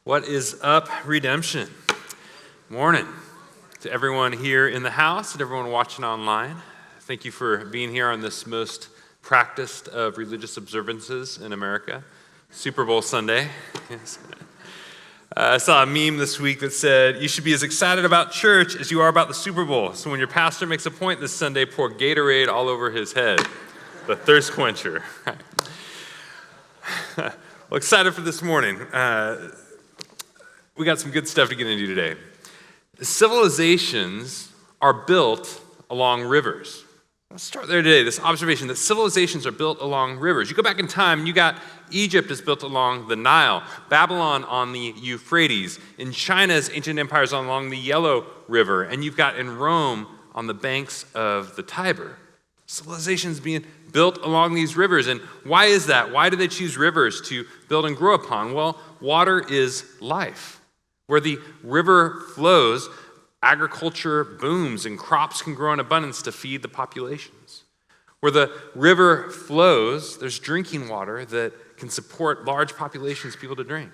What is up, Redemption? Morning to everyone here in the house and everyone watching online. Thank you for being here on this most practiced of religious observances in America, Super Bowl Sunday. Yes. I saw a meme this week that said, you should be as excited about church as you are about the Super Bowl. So when your pastor makes a point this Sunday, pour Gatorade all over his head, the thirst quencher. Well, excited for this morning. We got some good stuff to get into today. Civilizations are built along rivers. Let's start there today, this observation that civilizations are built along rivers. You go back in time, you got Egypt is built along the Nile, Babylon on the Euphrates, in China's ancient empires along the Yellow River, and you've got in Rome on the banks of the Tiber. Civilizations being built along these rivers. And why is that? Why do they choose rivers to build and grow upon? Well, water is life. Where the river flows, agriculture booms and crops can grow in abundance to feed the populations. Where the river flows, there's drinking water that can support large populations of people to drink.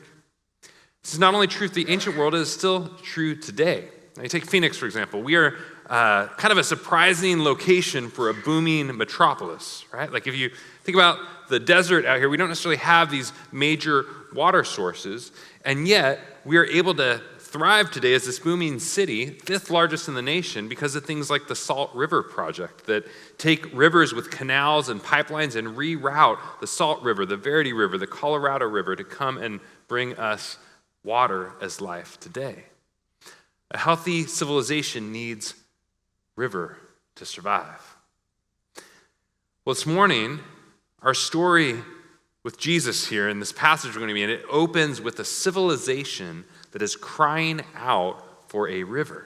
This is not only true for the ancient world, it is still true today. Now, you take Phoenix, for example. We are kind of a surprising location for a booming metropolis, right? Like if you think about the desert out here, we don't necessarily have these major water sources, and yet we are able to thrive today as this booming city, fifth largest in the nation, because of things like the Salt River Project that take rivers with canals and pipelines and reroute the Salt River, the Verity River, the Colorado River to come and bring us water as life today. A healthy civilization needs river to survive. Well, this morning, our story with Jesus here in this passage we're going to be in, it opens with a civilization that is crying out for a river.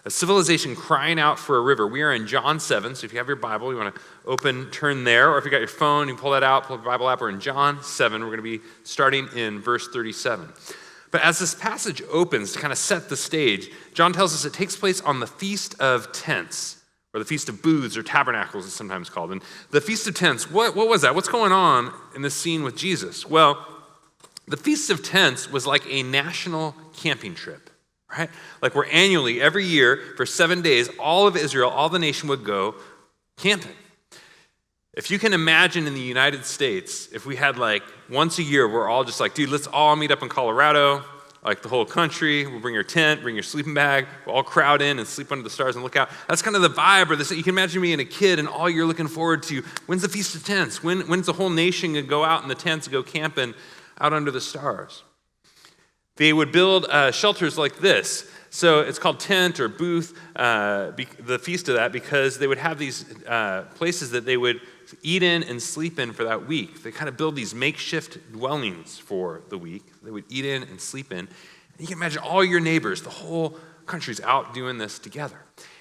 A civilization crying out for a river. We are in John 7, so if you have your Bible, you want to turn there, or if you got your phone, you can pull that out, pull the Bible app. We're in John 7. We're going to be starting in verse 37. But as this passage opens to kind of set the stage, John tells us it takes place on the Feast of Tents, or the Feast of Booths, or Tabernacles it's sometimes called. And the Feast of Tents, what was that? What's going on in this scene with Jesus? Well, the Feast of Tents was like a national camping trip, right? Like where annually, every year, for 7 days, all of Israel, all the nation would go camping. If you can imagine in the United States, if we had like once a year, we're all just like, dude, let's all meet up in Colorado, like the whole country, we'll bring your tent, bring your sleeping bag, we'll all crowd in and sleep under the stars and look out. That's kind of the vibe, or this. You can imagine being a kid and all you're looking forward to, when's the Feast of Tents? When's the whole nation going to go out in the tents and go camping out under the stars? They would build shelters like this. So it's called tent or booth, the feast of that, because they would have these places that they would eat in and sleep in for that week. They kind of build these makeshift dwellings for the week. They would eat in and sleep in. And you can imagine all your neighbors, the whole country's out doing this together.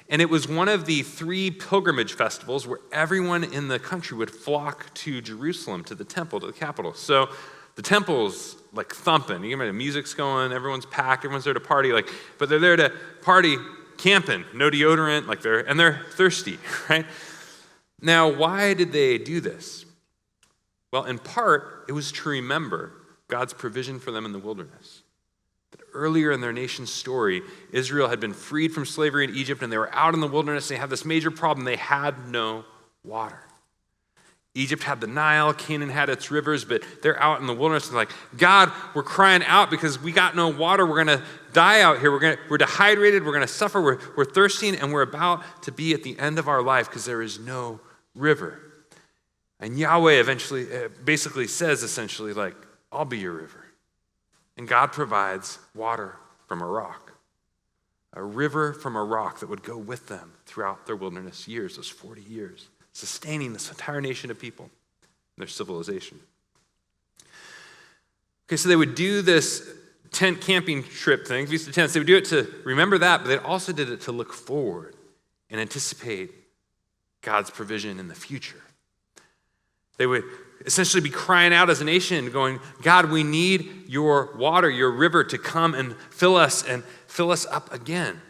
And it was one of the 3 pilgrimage festivals where everyone in the country would flock to Jerusalem, to the temple, to the capital. So the temple's like thumping. You can imagine music's going, everyone's packed, everyone's there to party, but they're there to party camping, no deodorant, and they're thirsty, right? Now, why did they do this? Well, in part, it was to remember God's provision for them in the wilderness. That earlier in their nation's story, Israel had been freed from slavery in Egypt, and they were out in the wilderness, and they had this major problem. They had no water. Egypt had the Nile, Canaan had its rivers, but they're out in the wilderness and like, God, we're crying out because we got no water. We're going to die out here. We're dehydrated. We're going to suffer. We're thirsting, and we're about to be at the end of our life because there is no river. And Yahweh basically says, like, I'll be your river. And God provides water from a rock, a river from a rock that would go with them throughout their wilderness years, those 40 years. Sustaining this entire nation of people, their civilization. Okay, so they would do this tent camping trip thing, Feast of Tents. They would do it to remember that, but they also did it to look forward and anticipate God's provision in the future. They would essentially be crying out as a nation, going, God, we need your water, your river to come and fill us up again.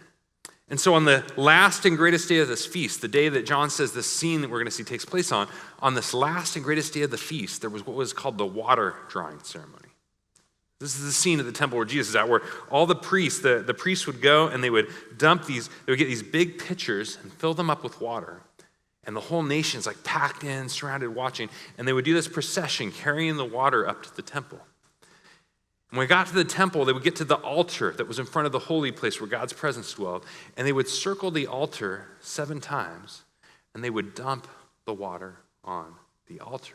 And so on the last and greatest day of this feast, the day that John says this scene that we're going to see takes place on this last and greatest day of the feast, there was what was called the water drawing ceremony. This is the scene at the temple where Jesus is at, where all the priests, the priests would go and they would get these big pitchers and fill them up with water. And the whole nation's like packed in, surrounded, watching. And they would do this procession, carrying the water up to the temple. And when we got to the temple, they would get to the altar that was in front of the holy place where God's presence dwelled. And they would circle the altar 7 times, and they would dump the water on the altar.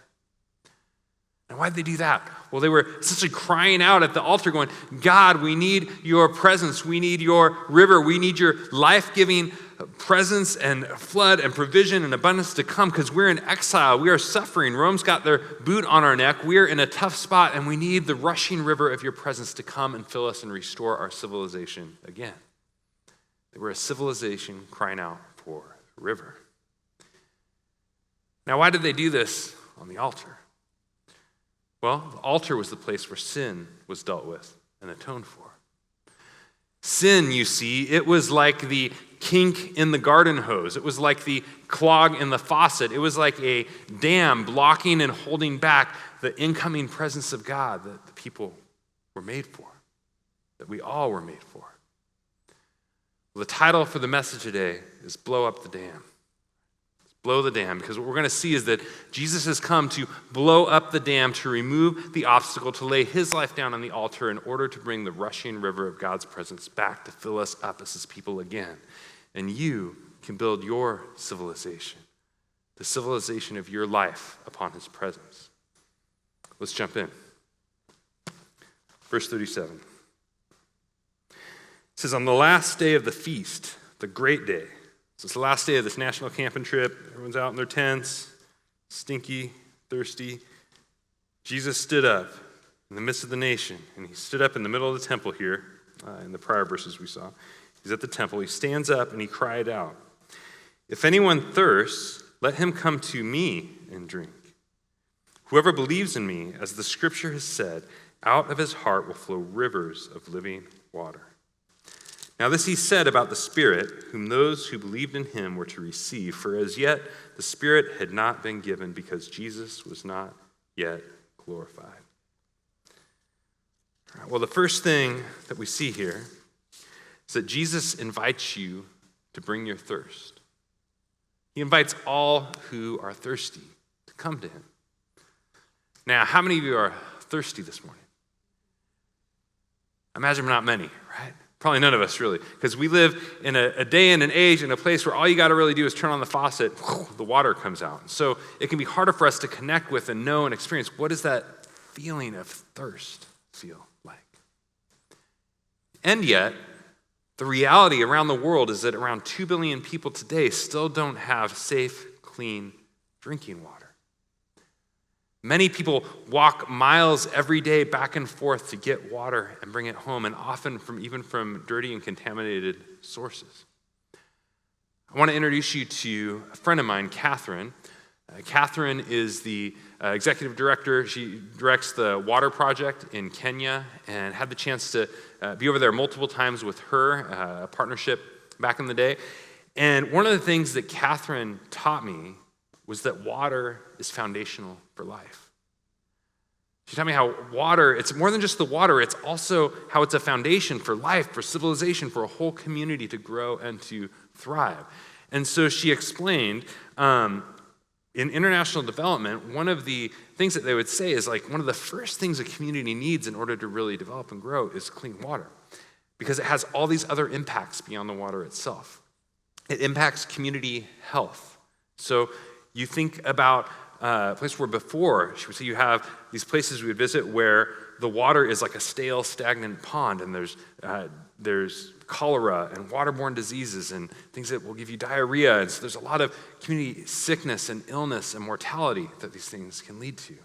And why did they do that? Well, they were essentially crying out at the altar going, God, we need your presence. We need your river. We need your life-giving presence and flood and provision and abundance to come because we're in exile. We are suffering. Rome's got their boot on our neck. We're in a tough spot, and we need the rushing river of your presence to come and fill us and restore our civilization again. They were a civilization crying out for a river. Now, why did they do this on the altar? Well, the altar was the place where sin was dealt with and atoned for. Sin, you see, it was like the kink in the garden hose. It was like the clog in the faucet. It was like a dam blocking and holding back the incoming presence of God that the people were made for, that we all were made for. Well, the title for the message today is Blow Up the Dam. Blow the dam, because what we're going to see is that Jesus has come to blow up the dam, to remove the obstacle, to lay his life down on the altar in order to bring the rushing river of God's presence back to fill us up as his people again. And you can build your civilization, the civilization of your life upon his presence. Let's jump in. Verse 37. It says, on the last day of the feast, the great day, so it's the last day of this national camping trip. Everyone's out in their tents, stinky, thirsty. Jesus stood up in the midst of the nation, and he stood up in the middle of the temple here, in the prior verses we saw. He's at the temple. He stands up, and he cried out, if anyone thirsts, let him come to me and drink. Whoever believes in me, as the scripture has said, out of his heart will flow rivers of living water. Now this he said about the Spirit, whom those who believed in him were to receive, for as yet the Spirit had not been given because Jesus was not yet glorified. All right, well, the first thing that we see here is that Jesus invites you to bring your thirst. He invites all who are thirsty to come to him. Now, how many of you are thirsty this morning? I imagine not many, right? Probably none of us, really, because we live in a day and an age and a place where all you got to really do is turn on the faucet, the water comes out. So it can be harder for us to connect with and know and experience what does that feeling of thirst feel like. And yet, the reality around the world is that around 2 billion people today still don't have safe, clean drinking water. Many people walk miles every day back and forth to get water and bring it home, and often even from dirty and contaminated sources. I want to introduce you to a friend of mine, Catherine. Catherine is the executive director. She directs the water project in Kenya and had the chance to be over there multiple times with her, a partnership back in the day. And one of the things that Catherine taught me was that water is foundational for life. She taught me how water, it's more than just the water, it's also how it's a foundation for life, for civilization, for a whole community to grow and to thrive. And so she explained, in international development, one of the things that they would say is like one of the first things a community needs in order to really develop and grow is clean water, because it has all these other impacts beyond the water itself. It impacts community health. So you think about a place where before, she would say you have these places we would visit where the water is like a stale, stagnant pond, and there's cholera and waterborne diseases and things that will give you diarrhea. And so there's a lot of community sickness and illness and mortality that these things can lead to.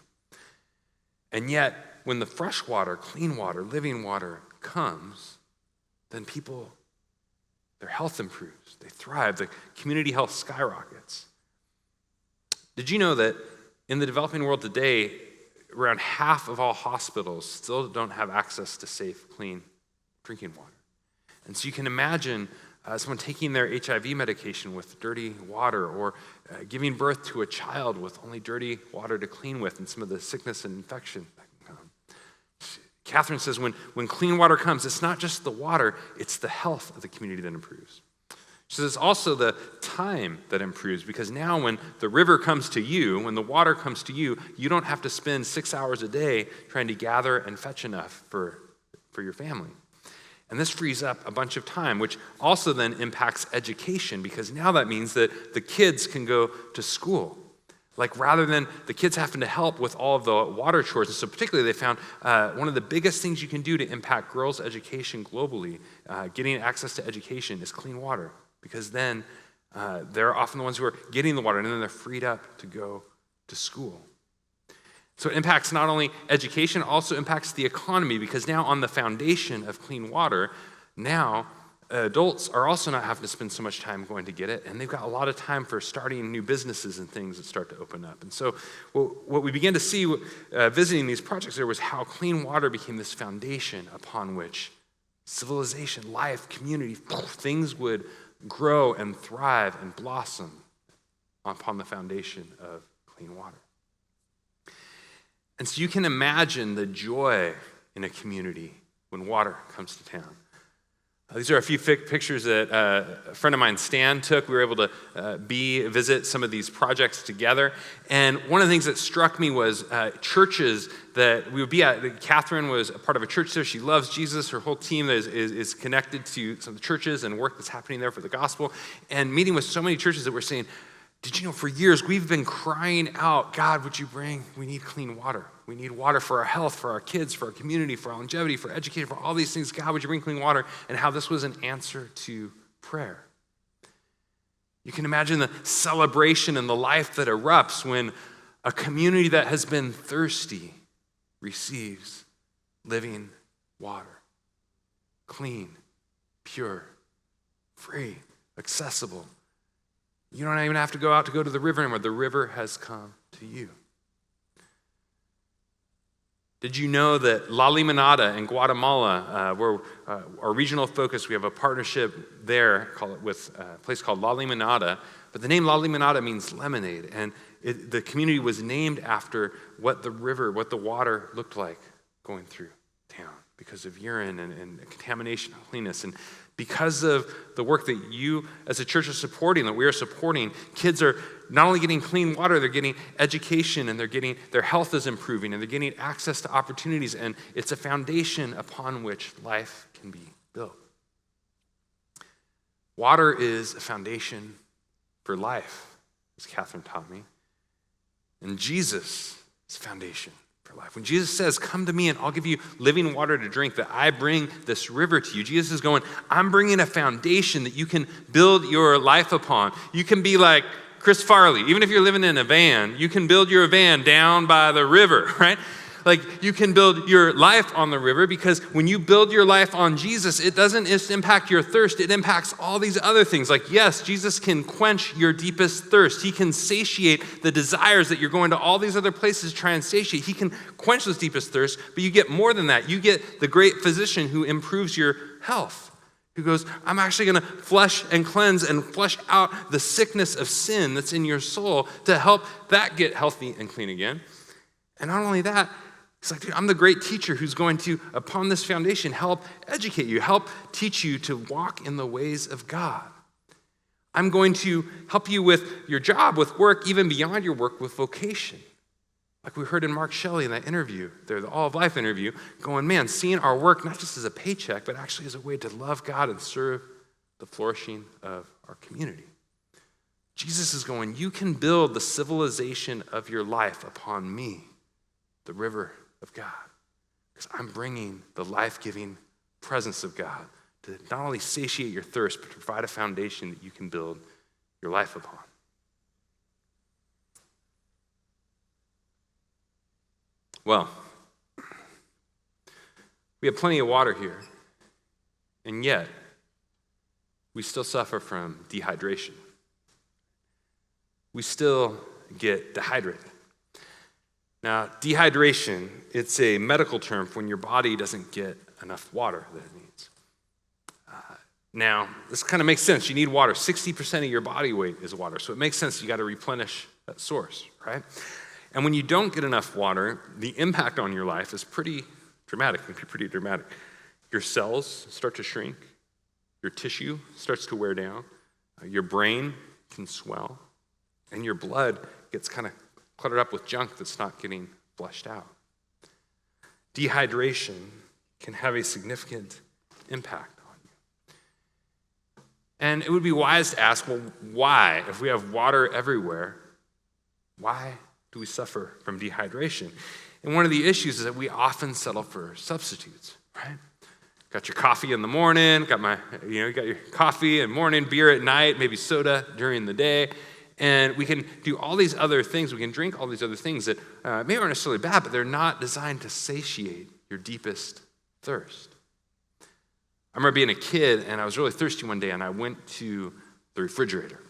And yet, when the fresh water, clean water, living water comes, then people, their health improves, they thrive, the community health skyrockets. Did you know that in the developing world today, around half of all hospitals still don't have access to safe, clean drinking water? And so you can imagine someone taking their HIV medication with dirty water, or giving birth to a child with only dirty water to clean with, and some of the sickness and infection that can come. Catherine says when clean water comes, it's not just the water, it's the health of the community that improves. She says it's also the time that improves, because now when the river comes to you, when the water comes to you, you don't have to spend 6 hours a day trying to gather and fetch enough for your family. And this frees up a bunch of time, which also then impacts education, because now that means that the kids can go to school. Like, rather than the kids having to help with all of the water chores. And so particularly they found one of the biggest things you can do to impact girls' education globally, getting access to education, is clean water. Because then they're often the ones who are getting the water, and then they're freed up to go to school. So it impacts not only education, it also impacts the economy, because now on the foundation of clean water, now adults are also not having to spend so much time going to get it, and they've got a lot of time for starting new businesses and things that start to open up. And so what we began to see visiting these projects there was how clean water became this foundation upon which civilization, life, community, things would grow and thrive and blossom upon the foundation of clean water. And so you can imagine the joy in a community when water comes to town. These are a few pictures that a friend of mine, Stan, took. We were able to visit some of these projects together. And one of the things that struck me was churches that we would be at. Catherine was a part of a church there. She loves Jesus. Her whole team is connected to some of the churches and work that's happening there for the gospel. And meeting with so many churches that were saying, did you know for years we've been crying out, God, would you we need clean water. We need water for our health, for our kids, for our community, for our longevity, for education, for all these things. God, would you bring clean water? And how this was an answer to prayer. You can imagine the celebration and the life that erupts when a community that has been thirsty receives living water. Clean, pure, free, accessible. You don't even have to go out to go to the river anymore. The river has come to you. Did you know that La Limonada in Guatemala, where our regional focus, we have a partnership there with a place called La Limonada, but the name La Limonada means lemonade, and the community was named after what the water looked like going through town because of urine and contamination and cleanness. And because of the work that you as a church are supporting, that we are supporting, kids are not only getting clean water, they're getting education, and their health is improving, and they're getting access to opportunities, and it's a foundation upon which life can be built. Water is a foundation for life, as Catherine taught me. And Jesus is a foundation for life. When Jesus says, come to me and I'll give you living water to drink, that I bring this river to you, Jesus is going, I'm bringing a foundation that you can build your life upon. You can be like Chris Farley. Even if you're living in a van, you can build your van down by the river, right? Like, you can build your life on the river, because when you build your life on Jesus, it doesn't just impact your thirst, it impacts all these other things. Like, yes, Jesus can quench your deepest thirst. He can satiate the desires that you're going to all these other places to try and satiate. He can quench those deepest thirsts, but you get more than that. You get the great physician who improves your health, who goes, I'm actually going to flush and cleanse and flush out the sickness of sin that's in your soul to help that get healthy and clean again. And not only that, he's like, dude, I'm the great teacher who's going to, upon this foundation, help educate you, help teach you to walk in the ways of God. I'm going to help you with your job, with work, even beyond your work, with vocation. Like we heard in Mark Shelley in that interview, the All of Life interview, going, man, seeing our work not just as a paycheck, but actually as a way to love God and serve the flourishing of our community. Jesus is going, you can build the civilization of your life upon me, the river of God, because I'm bringing the life-giving presence of God to not only satiate your thirst, but to provide a foundation that you can build your life upon. Well, we have plenty of water here, and yet we still suffer from dehydration. We still get dehydrated. Now, dehydration, it's a medical term for when your body doesn't get enough water that it needs. Now, this kind of makes sense. You need water. 60% of your body weight is water, so it makes sense you got to replenish that source, right? And when you don't get enough water, the impact on your life is pretty dramatic. It can be pretty dramatic. Your cells start to shrink. Your tissue starts to wear down. Your brain can swell. And your blood gets kind of cluttered up with junk that's not getting flushed out. Dehydration can have a significant impact on you. And it would be wise to ask, well, why? If we have water everywhere, why do we suffer from dehydration? And one of the issues is that we often settle for substitutes, right? Got your coffee in the morning, you got your coffee in the morning, beer at night, maybe soda during the day. And we can do all these other things. We can drink all these other things that maybe aren't necessarily bad, but they're not designed to satiate your deepest thirst. I remember being a kid, and I was really thirsty one day, and I went to the refrigerator.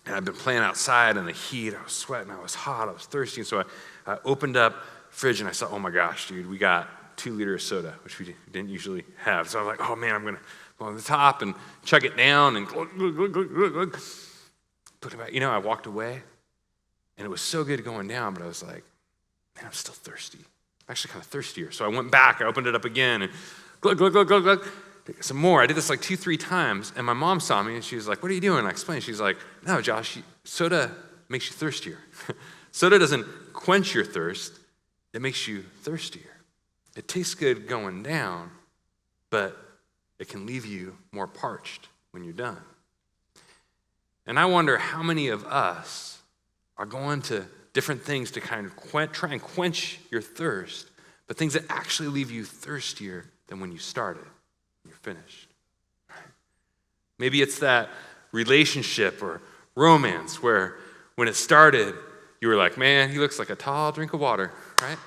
And I'd been playing outside in the heat. I was sweating. I was hot. I was thirsty. And so I opened up the fridge, and I saw, oh, my gosh, dude, we got 2 liters of soda, which we didn't usually have. So I was like, oh, man, I'm going to go on the top and chug it down and glug, glug, glug, glug, glug, glug. Put it back. I walked away, and it was so good going down, but I was like, man, I'm still thirsty. I'm actually kind of thirstier. So I went back, I opened it up again, and glug, glug, glug, glug, glug. Some more. I did this like 2-3 times, and my mom saw me, and she was like, what are you doing? And I explained. She's like, no, Josh, soda makes you thirstier. Soda doesn't quench your thirst. It makes you thirstier. It tastes good going down, but it can leave you more parched when you're done. And I wonder how many of us are going to different things to kind of try and quench your thirst, but things that actually leave you thirstier than when you started, when you're finished. Right? Maybe it's that relationship or romance where when it started, you were like, man, he looks like a tall drink of water, right?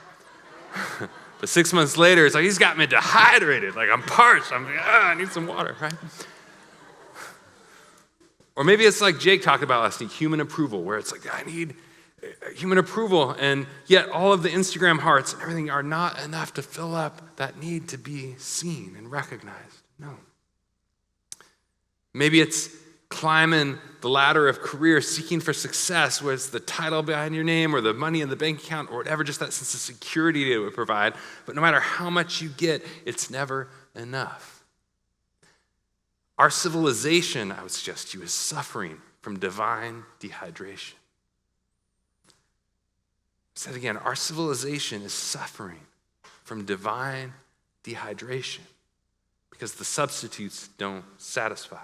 But 6 months later, it's like, he's got me dehydrated. Like, I'm parched. I'm like, I need some water, right? Or maybe it's like Jake talked about last week, human approval, where it's like, I need human approval, and yet all of the Instagram hearts and everything are not enough to fill up that need to be seen and recognized. No. Maybe it's climbing the ladder of career, seeking for success, whether it's the title behind your name or the money in the bank account or whatever, just that sense of security it would provide. But no matter how much you get, it's never enough. Our civilization, I would suggest to you, is suffering from divine dehydration. Said again, our civilization is suffering from divine dehydration because the substitutes don't satisfy.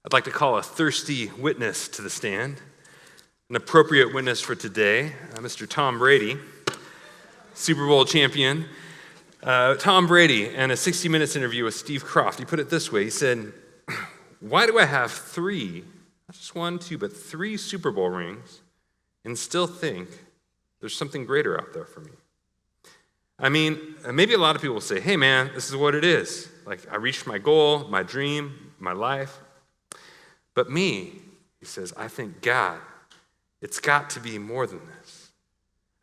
I'd like to call a thirsty witness to the stand, an appropriate witness for today, Mr. Tom Brady, Super Bowl champion. Tom Brady, in a 60 Minutes interview with Steve Croft, he put it this way. He said, why do I have 3, not just 1, 2, but 3 Super Bowl rings and still think there's something greater out there for me? I mean, maybe a lot of people will say, hey man, this is what it is. Like, I reached my goal, my dream, my life. But me, he says, I think God, it's got to be more than this.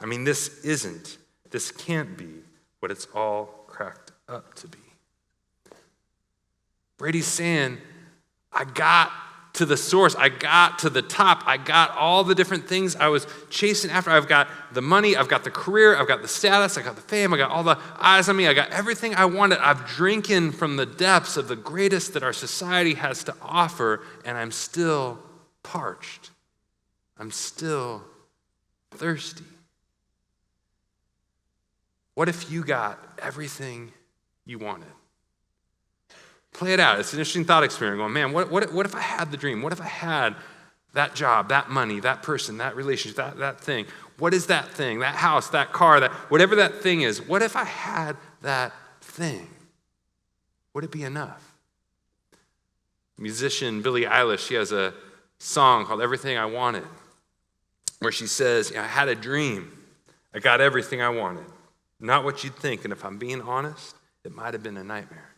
I mean, this can't be what it's all cracked up to be. Brady's saying, I got to the source. I got to the top. I got all the different things I was chasing after. I've got the money. I've got the career. I've got the status. I got the fame. I got all the eyes on me. I got everything I wanted. I've drinking from the depths of the greatest that our society has to offer, and I'm still parched. I'm still thirsty. What if you got everything you wanted? Play it out. It's an interesting thought experiment. Going, man, what if I had the dream? What if I had that job, that money, that person, that relationship, that thing? What is that thing? That house, that car, that whatever that thing is. What if I had that thing? Would it be enough? Musician Billie Eilish, she has a song called Everything I Wanted, where she says, I had a dream. I got everything I wanted. Not what you'd think, and if I'm being honest, it might have been a nightmare.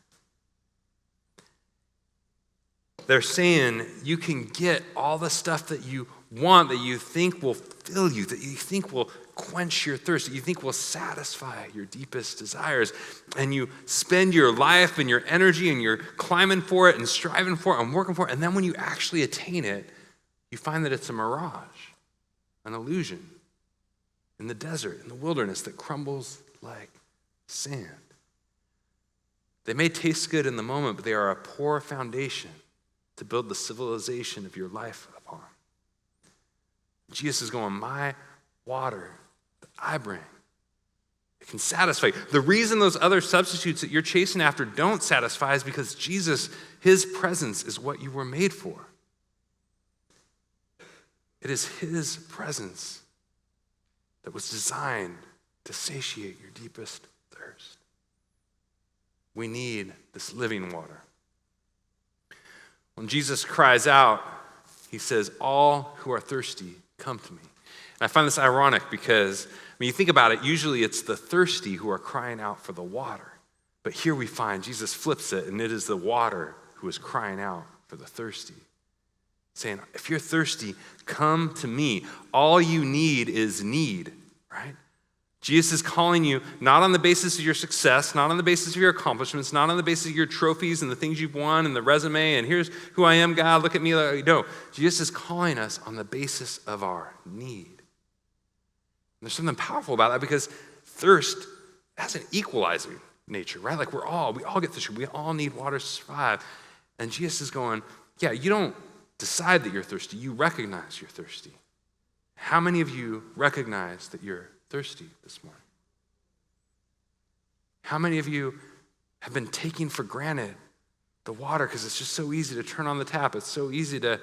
They're saying you can get all the stuff that you want, that you think will fill you, that you think will quench your thirst, that you think will satisfy your deepest desires, and you spend your life and your energy and you're climbing for it and striving for it and working for it, and then when you actually attain it, you find that it's a mirage, an illusion in the desert, in the wilderness that crumbles like sand. They may taste good in the moment, but they are a poor foundation to build the civilization of your life upon. Jesus is going, my water that I bring, it can satisfy you. The reason those other substitutes that you're chasing after don't satisfy is because Jesus, his presence is what you were made for. It is his presence that was designed to satiate your deepest thirst. We need this living water. When Jesus cries out, he says, all who are thirsty, come to me. And I find this ironic because when you think about it, usually it's the thirsty who are crying out for the water. But here we find Jesus flips it, and it is the water who is crying out for the thirsty. Saying, if you're thirsty, come to me. All you need is need, right? Jesus is calling you not on the basis of your success, not on the basis of your accomplishments, not on the basis of your trophies and the things you've won and the resume and here's who I am, God, look at me. No, Jesus is calling us on the basis of our need. And there's something powerful about that because thirst has an equalizing nature, right? Like we all get thirsty. We all need water to survive. And Jesus is going, yeah, you don't decide that you're thirsty. You recognize you're thirsty. How many of you recognize that you're thirsty this morning? How many of you have been taking for granted the water because it's just so easy to turn on the tap? It's so easy to,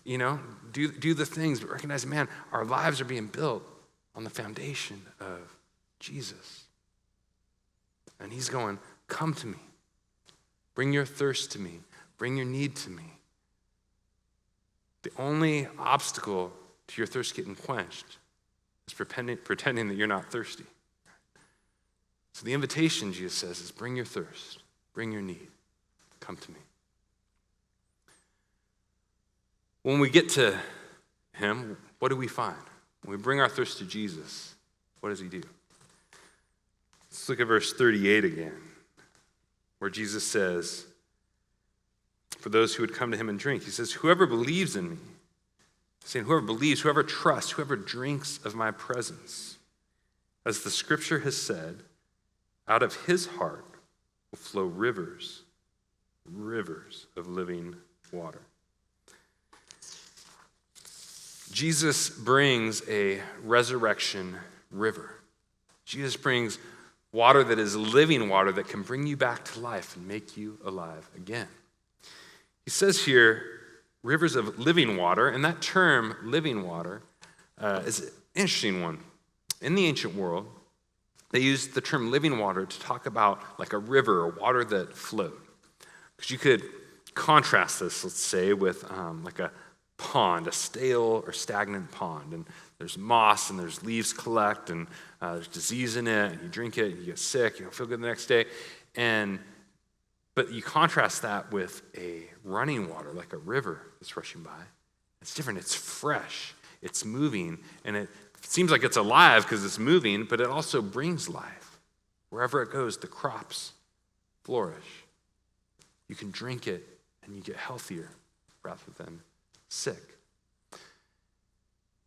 do the things, but recognize, man, our lives are being built on the foundation of Jesus. And he's going, come to me. Bring your thirst to me. Bring your need to me. The only obstacle to your thirst getting quenched is pretending that you're not thirsty. So the invitation, Jesus says, is bring your thirst, bring your need, come to me. When we get to him, what do we find? When we bring our thirst to Jesus, what does he do? Let's look at verse 38 again, where Jesus says, for those who would come to him and drink, he says, whoever believes in me, saying whoever believes, whoever trusts, whoever drinks of my presence, as the scripture has said, out of his heart will flow rivers of living water. Jesus brings a resurrection river. Jesus brings water that is living water that can bring you back to life and make you alive again. He says here, rivers of living water, and that term, living water, is an interesting one. In the ancient world, they used the term living water to talk about like a river or water that flowed. Because you could contrast this, let's say, with like a pond, a stale or stagnant pond. And there's moss and there's leaves collect and there's disease in it, and you drink it, and you get sick, you don't feel good the next day. But you contrast that with a running water, like a river that's rushing by. It's different. It's fresh. It's moving. And it seems like it's alive because it's moving, but it also brings life. Wherever it goes, the crops flourish. You can drink it and you get healthier rather than sick.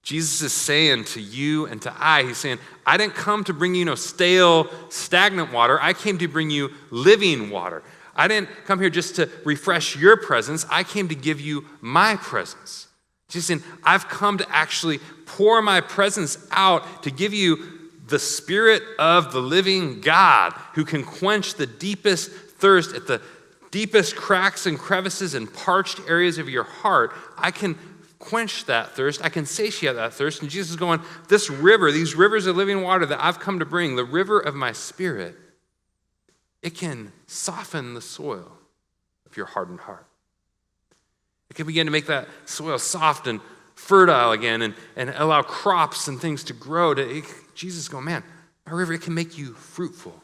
Jesus is saying to you and to I, he's saying, I didn't come to bring you stale, stagnant water. I came to bring you living water. I didn't come here just to refresh your presence. I came to give you my presence. Jesus saying, I've come to actually pour my presence out to give you the Spirit of the living God who can quench the deepest thirst at the deepest cracks and crevices and parched areas of your heart. I can quench that thirst. I can satiate that thirst. And Jesus is going, this river, these rivers of living water that I've come to bring, the river of my Spirit, it can soften the soil of your hardened heart. It can begin to make that soil soft and fertile again and allow crops and things to grow. Jesus is going, man, my river, it can make you fruitful.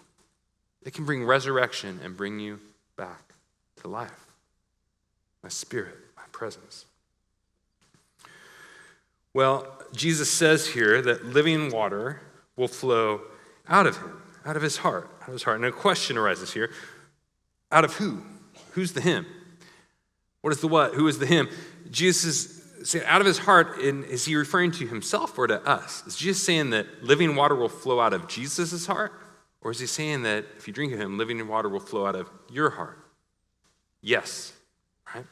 It can bring resurrection and bring you back to life. My Spirit, my presence. Well, Jesus says here that living water will flow out of him. Out of his heart, And a question arises here. Out of who? Who's the him? What is the what? Who is the him? Jesus is saying out of his heart, and is he referring to himself or to us? Is Jesus saying that living water will flow out of Jesus' heart Or is he saying that if you drink of him, living water will flow out of your heart? Yes, right?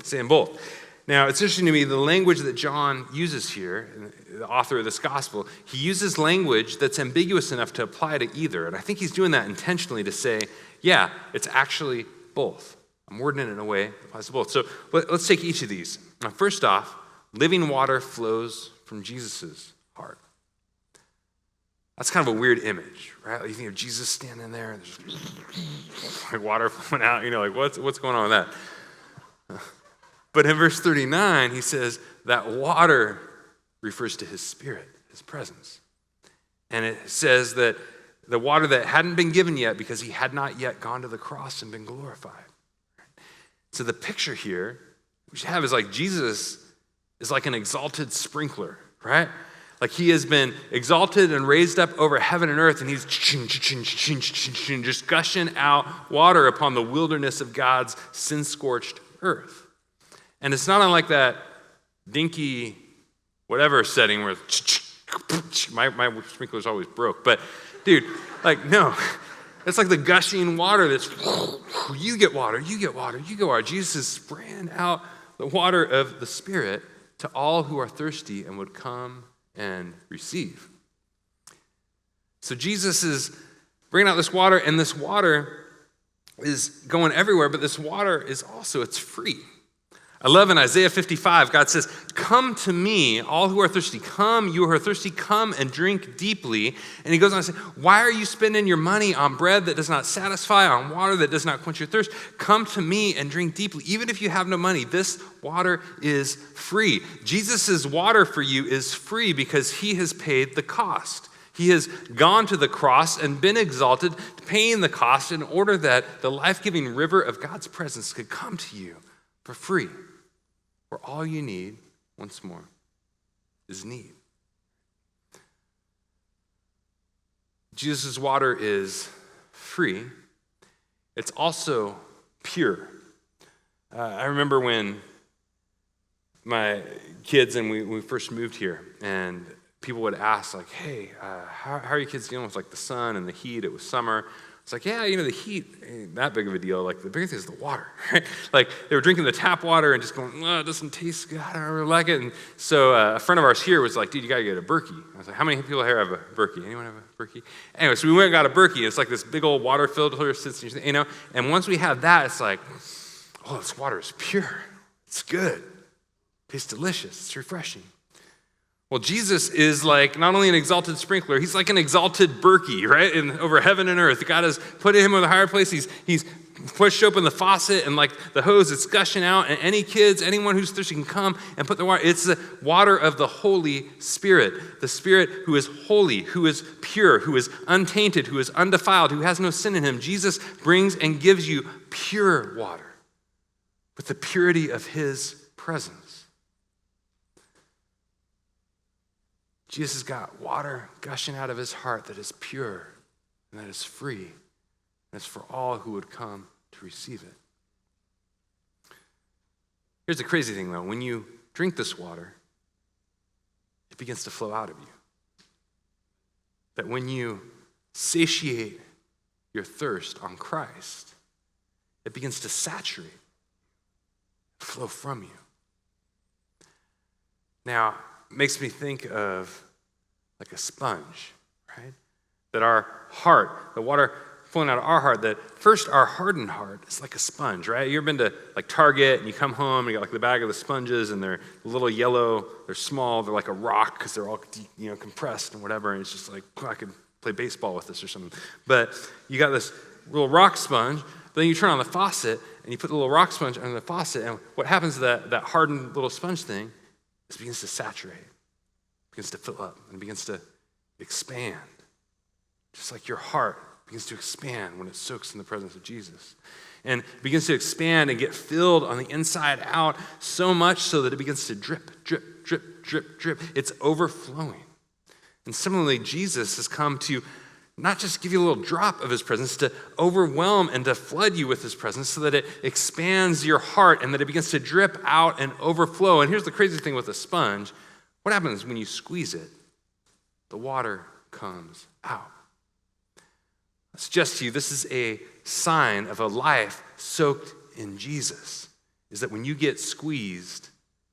Saying both. Now, it's interesting to me, the language that John uses here, the author of this gospel, he uses language that's ambiguous enough to apply to either. And I think he's doing that intentionally to say, yeah, it's actually both. I'm wording it in a way that applies to both. So let's take each of these. Now, first off, living water flows from Jesus' heart. That's kind of a weird image, right? You think of Jesus standing there and there's like water flowing out, like what's going on with that? But in verse 39, he says that water refers to his spirit, his presence. And it says that the water that hadn't been given yet because he had not yet gone to the cross and been glorified. So the picture here we should have is like Jesus is like an exalted sprinkler, right? Like he has been exalted and raised up over heaven and earth, and he's just gushing out water upon the wilderness of God's sin-scorched earth. And it's not unlike that dinky whatever setting where my sprinkler's always broke. But dude, like no, it's like the gushing water that's you get water, you get water, you get water. Jesus is spraying out the water of the Spirit to all who are thirsty and would come and receive. So Jesus is bringing out this water, and this water is going everywhere, but this water is also, it's free. I love in Isaiah 55, God says, "Come to me, all who are thirsty. Come, you who are thirsty, come and drink deeply." And he goes on to say, "Why are you spending your money on bread that does not satisfy, on water that does not quench your thirst? Come to me and drink deeply. Even if you have no money, this water is free." Jesus' water for you is free because he has paid the cost. He has gone to the cross and been exalted, paying the cost in order that the life-giving river of God's presence could come to you for free. Where all you need, once more, is need. Jesus' water is free. It's also pure. I remember when my kids and we first moved here, and people would ask, like, "Hey, how are your kids dealing with like the sun and the heat? It was summer." It's like, yeah, the heat ain't that big of a deal. Like, the bigger thing is the water, right? Like, they were drinking the tap water and just going, "Oh, it doesn't taste good. I don't really like it." And so a friend of ours here was like, "Dude, you got to get a Berkey." I was like, "How many people here have a Berkey? Anyone have a Berkey?" Anyway, so we went and got a Berkey. It's like this big old water filter sits, and once we have that, it's like, oh, this water is pure. It's good. It tastes delicious. It's refreshing. Well, Jesus is like not only an exalted sprinkler, he's like an exalted Berkey, right? Over heaven and earth. God has put him in a higher place. He's pushed open the faucet and like the hose, it's gushing out. And anyone who's thirsty can come and put the water. It's the water of the Holy Spirit. The Spirit who is holy, who is pure, who is untainted, who is undefiled, who has no sin in him. Jesus brings and gives you pure water with the purity of his presence. Jesus has got water gushing out of his heart that is pure and that is free, and it's for all who would come to receive it. Here's the crazy thing, though. When you drink this water, it begins to flow out of you. That when you satiate your thirst on Christ, it begins to saturate, flow from you. Now, it makes me think of like a sponge, right? That our heart, the water flowing out of our heart, that first our hardened heart is like a sponge, right? You ever been to like Target and you come home and you got like the bag of the sponges and they're a little yellow, they're small, they're like a rock because they're all compressed and whatever, and it's just like, I could play baseball with this or something. But you got this little rock sponge, but then you turn on the faucet and you put the little rock sponge under the faucet, and what happens to that hardened little sponge thing? It begins to saturate, begins to fill up, and begins to expand. Just like your heart begins to expand when it soaks in the presence of Jesus. And it begins to expand and get filled on the inside out so much so that it begins to drip, drip, drip, drip, drip. It's overflowing. And similarly, Jesus has come to not just give you a little drop of his presence, to overwhelm and to flood you with his presence so that it expands your heart and that it begins to drip out and overflow. And here's the crazy thing with a sponge. What happens when you squeeze it? The water comes out. I suggest to you this is a sign of a life soaked in Jesus, is that when you get squeezed,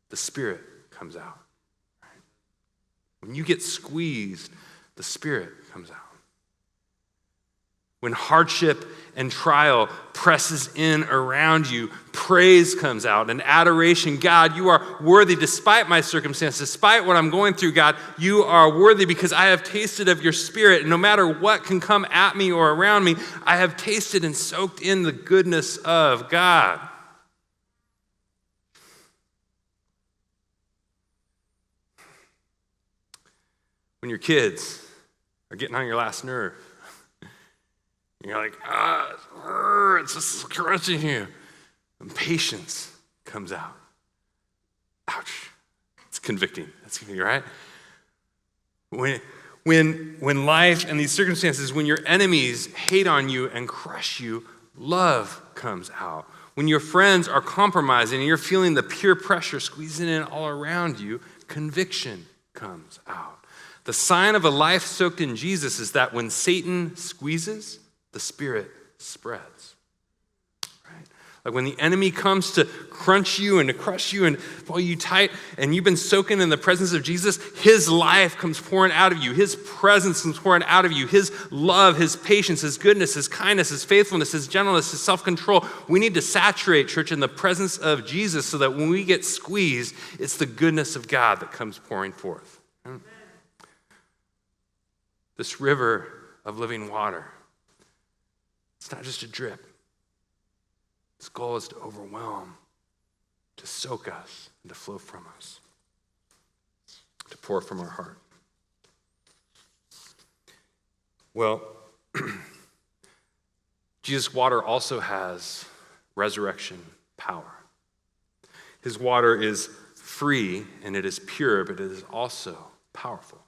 the Spirit comes out. Right? When you get squeezed, the Spirit comes out. When hardship and trial presses in around you, praise comes out and adoration. God, you are worthy despite my circumstances, despite what I'm going through, God, you are worthy because I have tasted of your Spirit. And no matter what can come at me or around me, I have tasted and soaked in the goodness of God. When your kids are getting on your last nerve, you're like, it's just crushing you. And patience comes out. Ouch. It's convicting. That's convicting, right? When life and these circumstances, when your enemies hate on you and crush you, love comes out. When your friends are compromising and you're feeling the peer pressure squeezing in all around you, conviction comes out. The sign of a life soaked in Jesus is that when Satan squeezes, the Spirit spreads, right? Like when the enemy comes to crunch you and to crush you and pull you tight and you've been soaking in the presence of Jesus, his life comes pouring out of you. His presence comes pouring out of you. His love, his patience, his goodness, his kindness, his faithfulness, his gentleness, his self-control. We need to saturate, church, in the presence of Jesus so that when we get squeezed, it's the goodness of God that comes pouring forth. Amen. This river of living water, it's not just a drip. Its goal is to overwhelm, to soak us, and to flow from us, to pour from our heart. Well, Jesus' water also has resurrection power. His water is free and it is pure, but it is also powerful.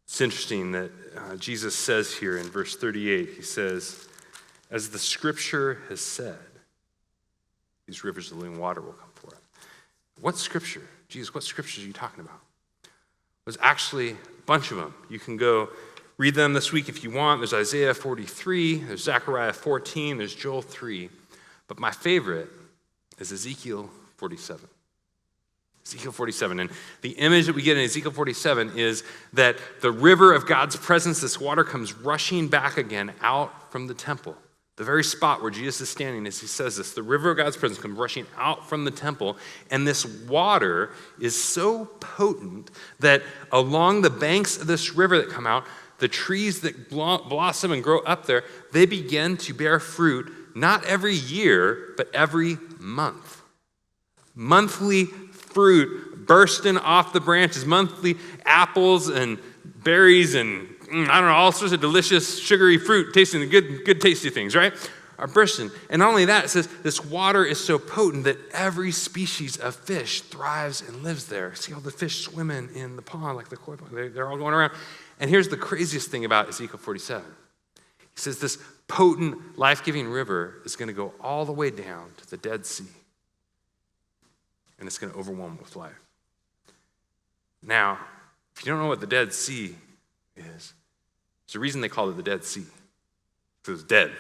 It's interesting that Jesus says here in verse 38, he says, as the scripture has said, these rivers of living water will come forth. What scripture? Jesus, what scriptures are you talking about? There's actually a bunch of them. You can go read them this week if you want. There's Isaiah 43, there's Zechariah 14, there's Joel 3. But my favorite is Ezekiel 47. Ezekiel 47, and the image that we get in Ezekiel 47 is that the river of God's presence, this water comes rushing back again out from the temple. The very spot where Jesus is standing as he says this, the river of God's presence comes rushing out from the temple, and this water is so potent that along the banks of this river that come out, the trees that blossom and grow up there, they begin to bear fruit not every year, but every month. Monthly fruit bursting off the branches, monthly apples and berries and all sorts of delicious sugary fruit, tasting the good tasty things, right? Are bursting. And not only that, it says this water is so potent that every species of fish thrives and lives there. See all the fish swimming in the pond, like the koi pond, they're all going around. And here's the craziest thing about Ezekiel 47. He says this potent, life-giving river is going to go all the way down to the Dead Sea. And it's going to overwhelm it with life. Now, if you don't know what the Dead Sea is, there's a reason they called it the Dead Sea. Because it was dead,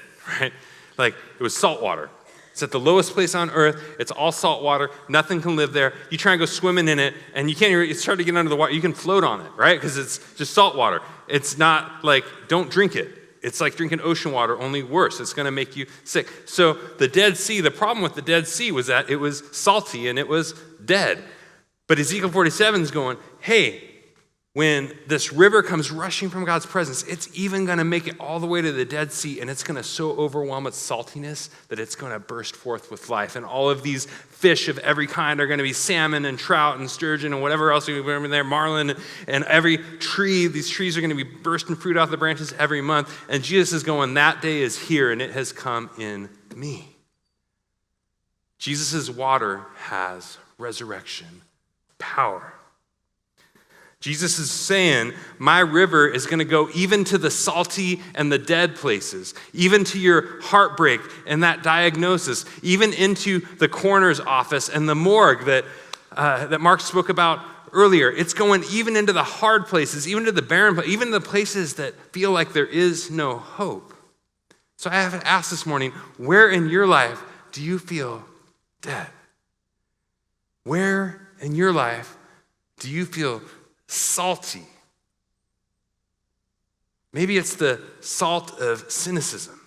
right? Like, it was salt water. It's at the lowest place on earth. It's all salt water. Nothing can live there. You try and go swimming in it, and you can't even, it's hard to get under the water. You can float on it, right? Because it's just salt water. It's not like, don't drink it. It's like drinking ocean water, only worse. It's going to make you sick. So the Dead Sea, the problem with the Dead Sea was that it was salty and it was dead. But Ezekiel 47 is going, hey, when this river comes rushing from God's presence, it's even going to make it all the way to the Dead Sea, and it's going to so overwhelm its saltiness that it's going to burst forth with life. And all of these fish of every kind are going to be salmon and trout and sturgeon and whatever else you remember there, marlin, and every tree, these trees are going to be bursting fruit off the branches every month. And Jesus is going, that day is here, and it has come in me. Jesus' water has resurrection power. Jesus is saying, my river is going to go even to the salty and the dead places, even to your heartbreak and that diagnosis, even into the coroner's office and the morgue that Mark spoke about earlier, it's going even into the hard places, even to the barren places, even the places that feel like there is no hope. So I have to ask this morning, where in your life do you feel dead? Where in your life do you feel salty? Maybe it's the salt of cynicism.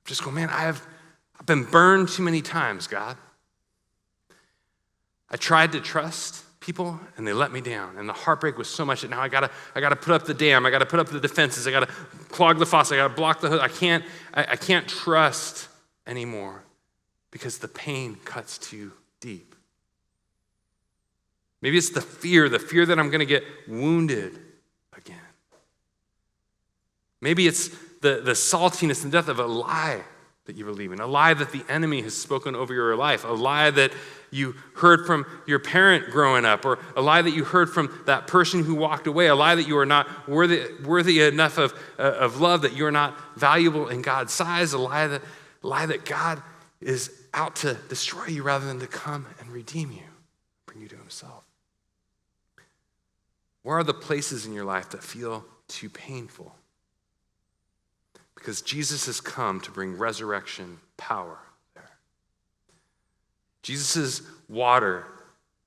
Just go, man, I've been burned too many times, God. I tried to trust people and they let me down. And the heartbreak was so much that now I gotta put up the dam, I gotta put up the defenses, I gotta clog the faucet, I gotta block the hose. I can't trust anymore because the pain cuts too deep. Maybe it's the fear that I'm gonna get wounded again. Maybe it's the saltiness and death of a lie that you believe in, a lie that the enemy has spoken over your life, a lie that you heard from your parent growing up, or a lie that you heard from that person who walked away, a lie that you are not worthy enough of love, that you are not valuable in God's size, a lie that God is out to destroy you rather than to come and redeem you, bring you to himself. Where are the places in your life that feel too painful? Because Jesus has come to bring resurrection power there. Jesus' water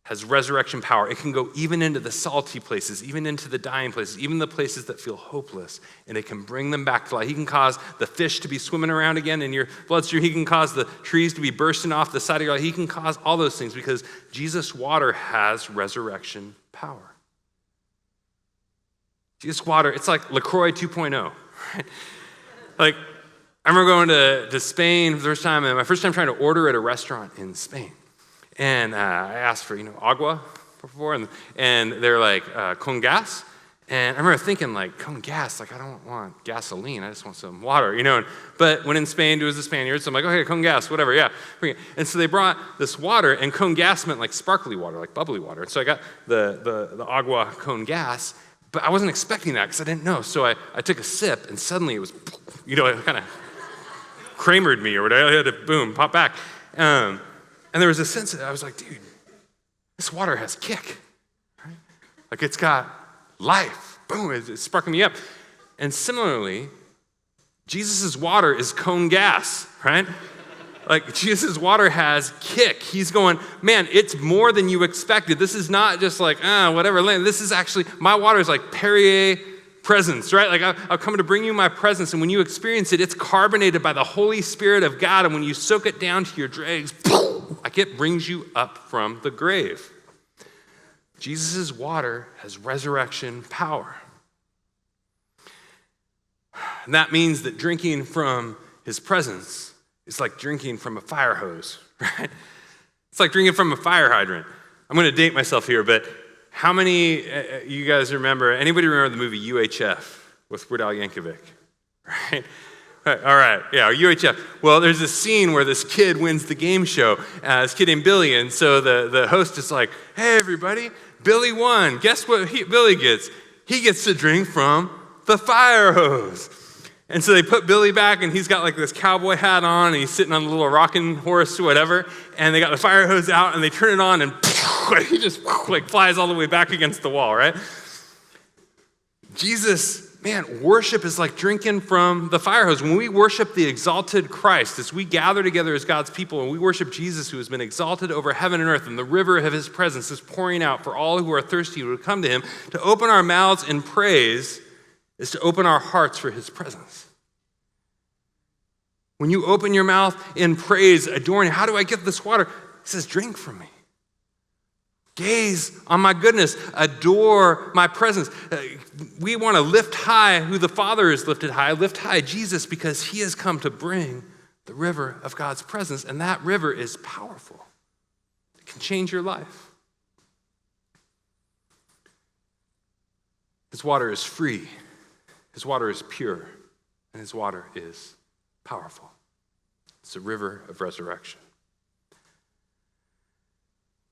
has resurrection power. It can go even into the salty places, even into the dying places, even the places that feel hopeless, and it can bring them back to life. He can cause the fish to be swimming around again in your bloodstream. He can cause the trees to be bursting off the side of your life. He can cause all those things because Jesus' water has resurrection power. Jesus' water, it's like LaCroix 2.0, right? Like, I remember going to Spain for the first time, and my first time trying to order at a restaurant in Spain. And I asked for, agua, por favor, and they're like, con gas? And I remember thinking, like, con gas, like, I don't want gasoline, I just want some water, But when in Spain, it was the Spaniards, so I'm like, okay, con gas, whatever, yeah. And so they brought this water, and con gas meant like sparkly water, like bubbly water. And so I got the agua con gas, but I wasn't expecting that because I didn't know. So I took a sip, and suddenly it was, it kind of Kramered me or whatever. I had to, boom, pop back. And there was a sense that I was like, dude, this water has kick. Right? Like it's got life. Boom, it's sparking me up. And similarly, Jesus' water is cone gas, right? Like Jesus' water has kick. He's going, man, it's more than you expected. This is not just like, whatever. This is actually, my water is like Perrier presence, right? Like I've come to bring you my presence. And when you experience it, it's carbonated by the Holy Spirit of God. And when you soak it down to your dregs, like it brings you up from the grave. Jesus' water has resurrection power. And that means that drinking from his presence is like drinking from a fire hose, right? It's like drinking from a fire hydrant. I'm going to date myself here, but how many you guys remember, anybody remember the movie UHF with Weird Al Yankovic, right? All right, yeah, UHF. Well, there's this scene where this kid wins the game show, this kid named Billy, and so the host is like, hey, everybody, Billy won. Guess what Billy gets? He gets to drink from the fire hose. And so they put Billy back, and he's got like this cowboy hat on, and he's sitting on a little rocking horse or whatever, and they got the fire hose out, and they turn it on, and he just like flies all the way back against the wall, right? Jesus, man, worship is like drinking from the fire hose. When we worship the exalted Christ, as we gather together as God's people, and we worship Jesus, who has been exalted over heaven and earth, and the river of his presence is pouring out for all who are thirsty who would come to him, to open our mouths in praise is to open our hearts for his presence. When you open your mouth in praise, adoring, how do I get this water? He says, drink from me. Gaze on my goodness. Adore my presence. We want to lift high who the Father is lifted high. Lift high Jesus because he has come to bring the river of God's presence, and that river is powerful. It can change your life. His water is free. His water is pure, and his water is powerful. It's a river of resurrection.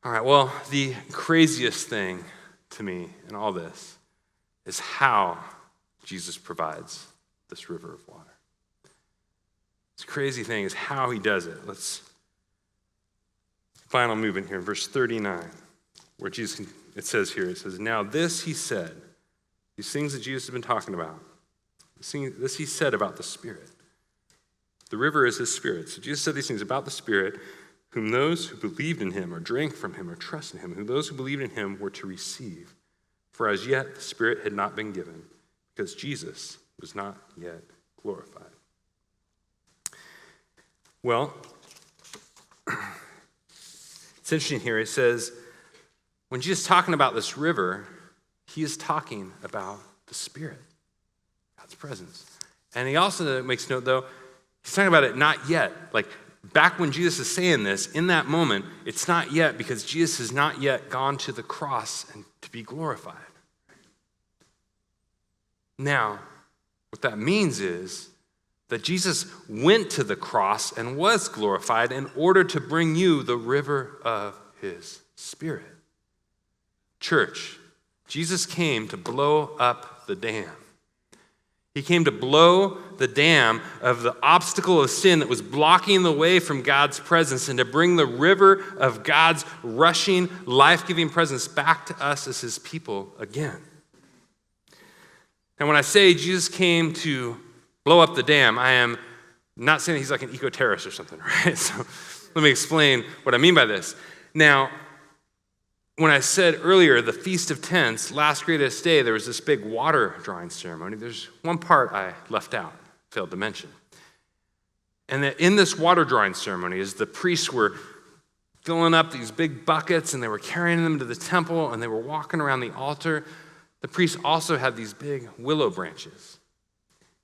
All right, well, the craziest thing to me in all this is how Jesus provides this river of water. This crazy thing is how he does it. Let's final movement here in verse 39. where Jesus, it says, now this he said, these things that Jesus has been talking about, this he said about the Spirit. The river is his Spirit. So Jesus said these things about the Spirit, whom those who believed in him or drank from him or trusted in him, whom those who believed in him were to receive. For as yet the Spirit had not been given, because Jesus was not yet glorified. Well, it's interesting here. It says, when Jesus is talking about this river, he is talking about the Spirit, God's presence. And he also makes note, though, he's talking about it not yet. Like, back when Jesus is saying this, in that moment, it's not yet because Jesus has not yet gone to the cross and to be glorified. Now, what that means is that Jesus went to the cross and was glorified in order to bring you the river of his Spirit. Church, Jesus came to blow up the dam. He came to blow the dam of the obstacle of sin that was blocking the way from God's presence and to bring the river of God's rushing, life-giving presence back to us as his people again. And when I say Jesus came to blow up the dam, I am not saying he's like an eco-terrorist or something, right? So let me explain what I mean by this. Now, when I said earlier, the Feast of Tents, last greatest day, there was this big water drawing ceremony. There's one part I left out, failed to mention. And that in this water drawing ceremony, as the priests were filling up these big buckets and they were carrying them to the temple and they were walking around the altar, the priests also had these big willow branches.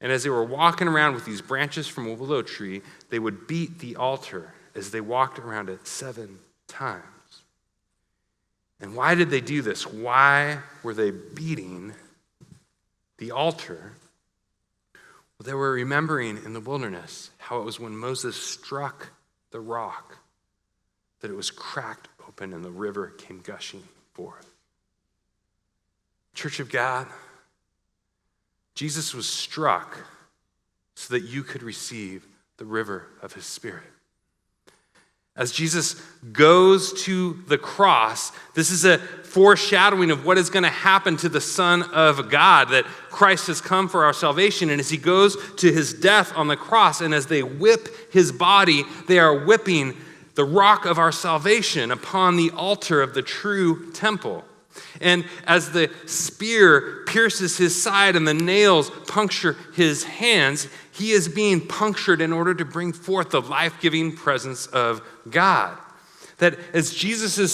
And as they were walking around with these branches from a willow tree, they would beat the altar as they walked around it 7 times. And why did they do this? Why were they beating the altar? Well, they were remembering in the wilderness how it was when Moses struck the rock that it was cracked open and the river came gushing forth. Church of God, Jesus was struck so that you could receive the river of his Spirit. As Jesus goes to the cross, this is a foreshadowing of what is going to happen to the Son of God, that Christ has come for our salvation. And as he goes to his death on the cross, and as they whip his body, they are whipping the rock of our salvation upon the altar of the true temple. And as the spear pierces his side and the nails puncture his hands, he is being punctured in order to bring forth the life-giving presence of God. That as the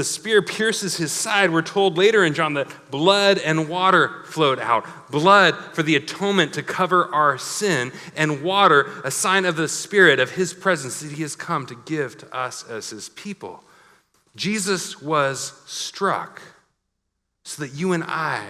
spear pierces his side, we're told later in John that blood and water flowed out. Blood for the atonement to cover our sin, and water, a sign of the Spirit, of his presence that he has come to give to us as his people. Jesus was struck so that you and I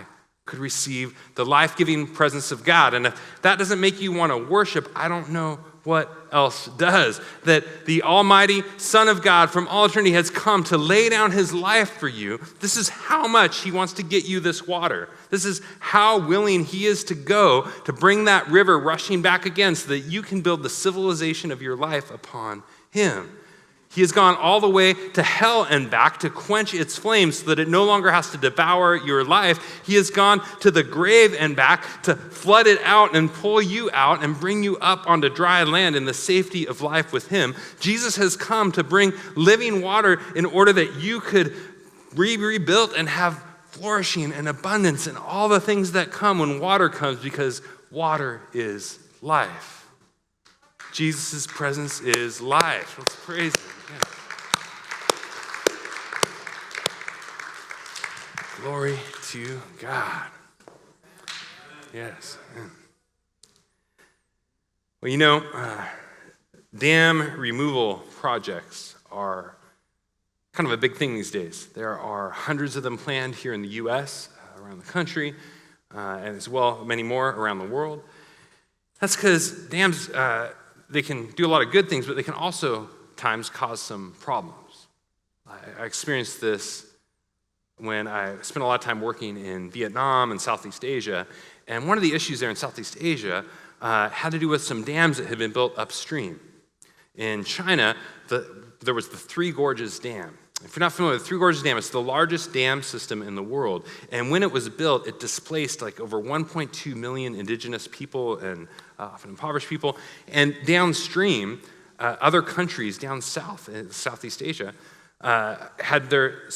could receive the life-giving presence of God. And if that doesn't make you want to worship, I don't know what else does. That the almighty Son of God from all eternity has come to lay down his life for you. This is how much he wants to get you this water. This is how willing he is to go to bring that river rushing back again so that you can build the civilization of your life upon him. He has gone all the way to hell and back to quench its flames so that it no longer has to devour your life. He has gone to the grave and back to flood it out and pull you out and bring you up onto dry land in the safety of life with him. Jesus has come to bring living water in order that you could be rebuilt and have flourishing and abundance and all the things that come when water comes, because water is life. Jesus' presence is life. Let's praise him. Yeah. Glory to God. Yes. Well, dam removal projects are kind of a big thing these days. There are hundreds of them planned here in the U.S., around the country, and as well many more around the world. That's because dams, they can do a lot of good things, but they can also times cause some problems. I experienced this when I spent a lot of time working in Vietnam and Southeast Asia, and one of the issues there in Southeast Asia had to do with some dams that had been built upstream. In China, there was the Three Gorges Dam, If you're not familiar with Three Gorges Dam, it's the largest dam system in the world. And when it was built, it displaced like over 1.2 million indigenous people and often impoverished people. And downstream, other countries down south, in Southeast Asia, had their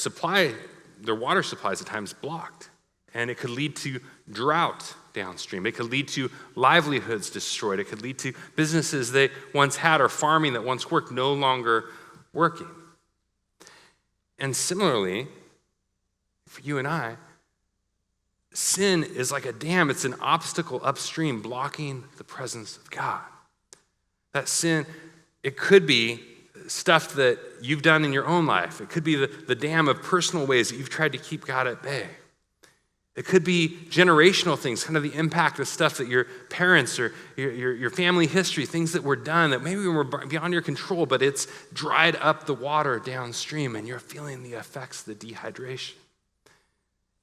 water supplies at times blocked. And it could lead to drought downstream. It could lead to livelihoods destroyed. It could lead to businesses they once had or farming that once worked no longer working. And similarly, for you and I, sin is like a dam. It's an obstacle upstream blocking the presence of God. That sin, it could be stuff that you've done in your own life. It could be the dam of personal ways that you've tried to keep God at bay. It could be generational things, kind of the impact of stuff that your parents or your family history, things that were done that maybe were beyond your control, but it's dried up the water downstream and you're feeling the effects of the dehydration.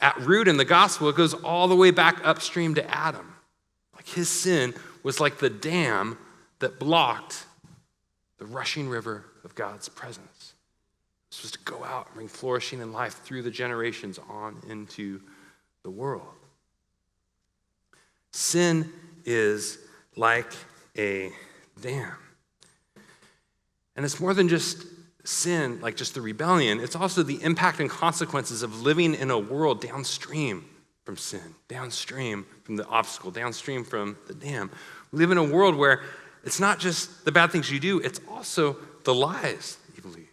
At root in the gospel, it goes all the way back upstream to Adam. Like his sin was like the dam that blocked the rushing river of God's presence. It's supposed to go out and bring flourishing and life through the generations on into the world. Sin is like a dam. And it's more than just sin, like just the rebellion. It's also the impact and consequences of living in a world downstream from sin, downstream from the obstacle, downstream from the dam. We live in a world where it's not just the bad things you do, it's also the lies you believe.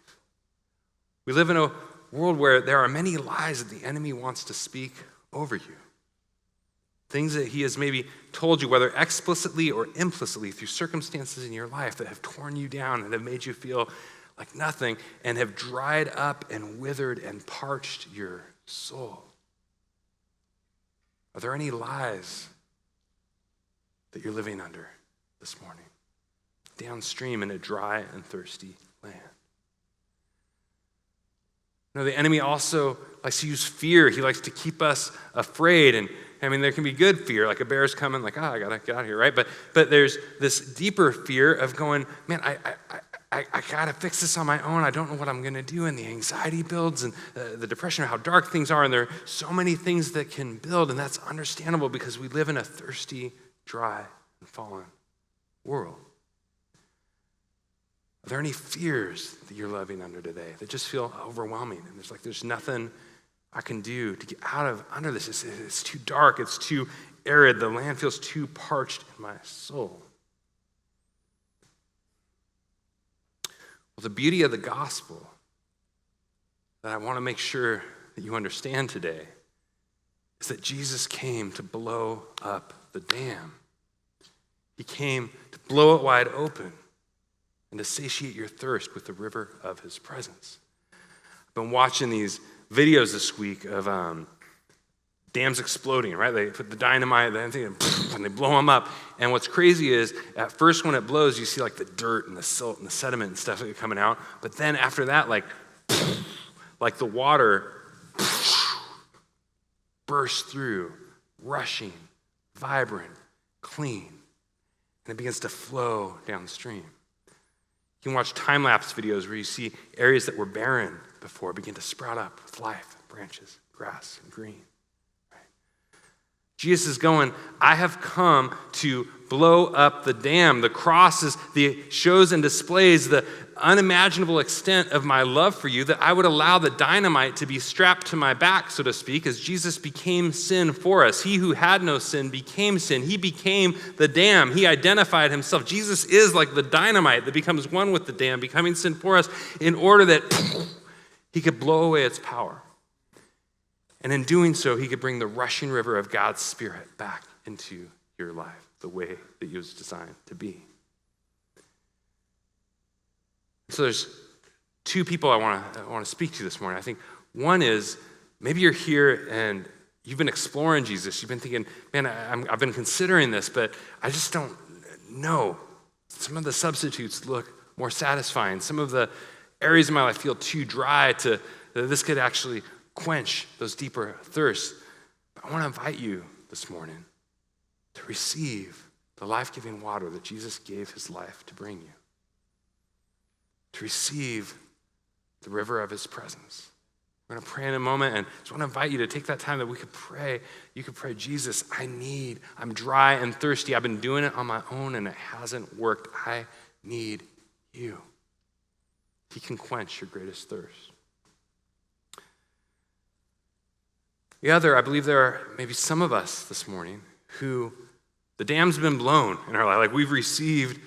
We live in a world where there are many lies that the enemy wants to speak over you. Things that he has maybe told you, whether explicitly or implicitly, through circumstances in your life that have torn you down and have made you feel like nothing and have dried up and withered and parched your soul. Are there any lies that you're living under this morning, downstream in a dry and thirsty land? No, the enemy also likes to use fear. He likes to keep us afraid. And I mean, there can be good fear, like a bear's coming, like, I gotta get out of here, right? But there's this deeper fear of going, man, I gotta fix this on my own. I don't know what I'm gonna do. And the anxiety builds and the depression of how dark things are. And there are so many things that can build. And that's understandable because we live in a thirsty, dry, and fallen world. Are there any fears that you're living under today that just feel overwhelming? And there's nothing I can do to get under this. It's too dark. It's too arid. The land feels too parched in my soul. Well, the beauty of the gospel that I want to make sure that you understand today is that Jesus came to blow up the dam. He came to blow it wide open and to satiate your thirst with the river of his presence. I've been watching these videos this week of dams exploding, right? They put the dynamite and they blow them up. And what's crazy is, at first when it blows, you see like the dirt and the silt and the sediment and stuff coming out. But then after that, like the water bursts through, rushing, vibrant, clean, and it begins to flow downstream. You can watch time-lapse videos where you see areas that were barren before begin to sprout up with life, branches, grass, and green. Right? Jesus is going, I have come to blow up the dam. The cross shows and displays the unimaginable extent of my love for you, that I would allow the dynamite to be strapped to my back, so to speak, as Jesus became sin for us. He who had no sin became sin. He became the dam. He identified himself. Jesus is like the dynamite that becomes one with the dam, becoming sin for us in order that he could blow away its power. And in doing so, he could bring the rushing river of God's Spirit back into your life, the way that it was designed to be. So there's two people I want to speak to this morning. I think one is, maybe you're here and you've been exploring Jesus. You've been thinking, man, I've been considering this, but I just don't know. Some of the substitutes look more satisfying. Some of the areas of my life feel too dry that this could actually quench those deeper thirsts. But I want to invite you this morning to receive the life-giving water that Jesus gave his life to bring you. To receive the river of his presence. We're going to pray in a moment, and I just want to invite you to take that time that we could pray. You could pray, Jesus, I'm dry and thirsty. I've been doing it on my own, and it hasn't worked. I need you. He can quench your greatest thirst. The other, I believe there are maybe some of us this morning who the dam's been blown in our life. Like we've received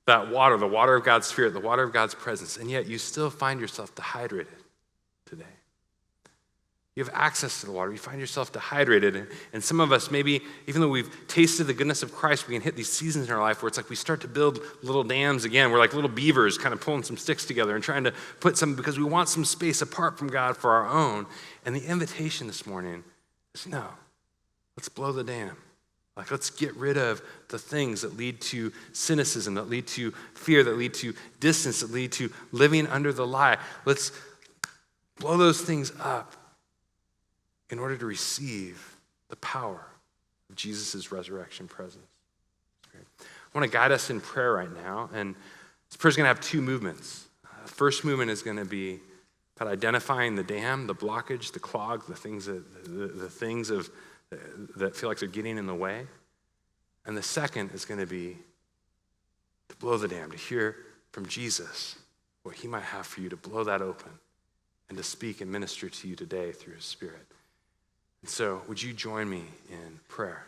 that water, the water of God's Spirit, the water of God's presence, and yet you still find yourself dehydrated today. You have access to the water. You find yourself dehydrated. And some of us, maybe, even though we've tasted the goodness of Christ, we can hit these seasons in our life where it's like we start to build little dams again. We're like little beavers kind of pulling some sticks together and trying to put some, because we want some space apart from God for our own. And the invitation this morning is no, let's blow the dam. Like, let's get rid of the things that lead to cynicism, that lead to fear, that lead to distance, that lead to living under the lie. Let's blow those things up in order to receive the power of Jesus' resurrection presence. I want to guide us in prayer right now, and this prayer's going to have two movements. The first movement is going to be about identifying the dam, the blockage, the clog, the things that feel like they're getting in the way. And the second is going to be to blow the dam, to hear from Jesus what he might have for you, to blow that open and to speak and minister to you today through his Spirit. And so, would you join me in prayer?